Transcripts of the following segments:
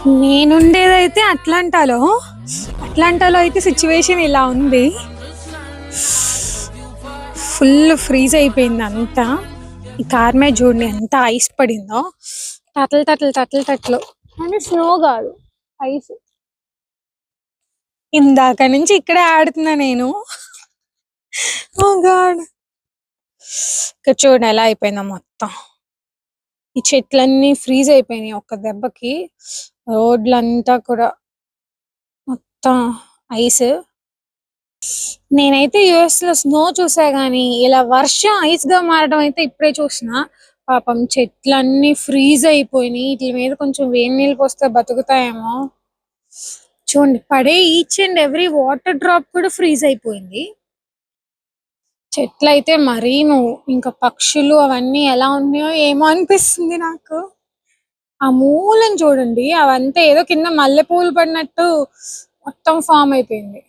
నేనుండేదైతే అట్లాంటాలో. అట్లాంటాలో అయితే సిచ్యువేషన్ ఇలా ఉంది. ఫుల్ ఫ్రీజ్ అయిపోయింది అంతా. ఈ కార్ మీద చూడండి ఎంత ఐస్ పడిందో. తట్టలు తట్టలు తట్టలు తట్టలు కానీ స్నో కాదు, ఐస్. ఇందాక నుంచి ఇక్కడే ఆడుతున్నా నేను. ఓ గాడ్, ఇక్కడ చూడండి ఎలా అయిపోయిందో మొత్తం. ఈ చెట్లన్నీ ఫ్రీజ్ అయిపోయినాయి ఒక్క దెబ్బకి. రోడ్లంతా కూడా మొత్తం ఐస్. నేనైతే యుఎస్ లో స్నో చూసా గానీ ఇలా వర్షం ఐస్ గా మారడం అయితే ఇప్పుడే చూసిన. పాపం చెట్లన్నీ ఫ్రీజ్ అయిపోయినాయి. వీటి మీద కొంచెం వేడి నీళ్ళు పోస్తే బతుకుతాయేమో. చూడండి పడే each and every water drop కూడా ఫ్రీజ్ అయిపోయింది. చెట్లు అయితే మరీను, ఇంకా పక్షులు అవన్నీ ఎలా ఉన్నాయో ఏమో అనిపిస్తుంది నాకు. ఆ మూలను చూడండి, అవంతా ఏదో కింద మల్లెపూలు పడినట్టు మొత్తం ఫామ్ అయిపోయింది.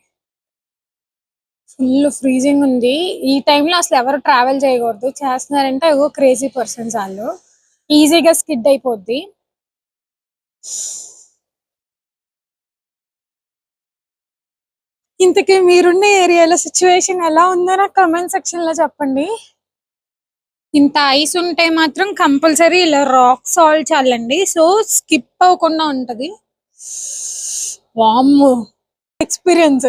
ఫుల్ ఫ్రీజింగ్ ఉంది. ఈ టైంలో అసలు ఎవరు ట్రావెల్ చేయకూడదు. చేస్తున్నారంటే ఏవో క్రేజీ పర్సన్స్. వాళ్ళు ఈజీగా స్కిడ్ అయిపోద్ది. ఇంతకీ మీరున్న ఏరియాలో సిచ్యువేషన్ ఎలా ఉందో నాకు కమెంట్ సెక్షన్ లో చెప్పండి. ఇంత ఐస్ ఉంటే మాత్రం కంపల్సరీ ఇలా రాక్ సాల్ట్ చల్లండి, సో స్కిప్ అవ్వకుండా ఉంటది. వామ్మో ఎక్స్పీరియన్స్.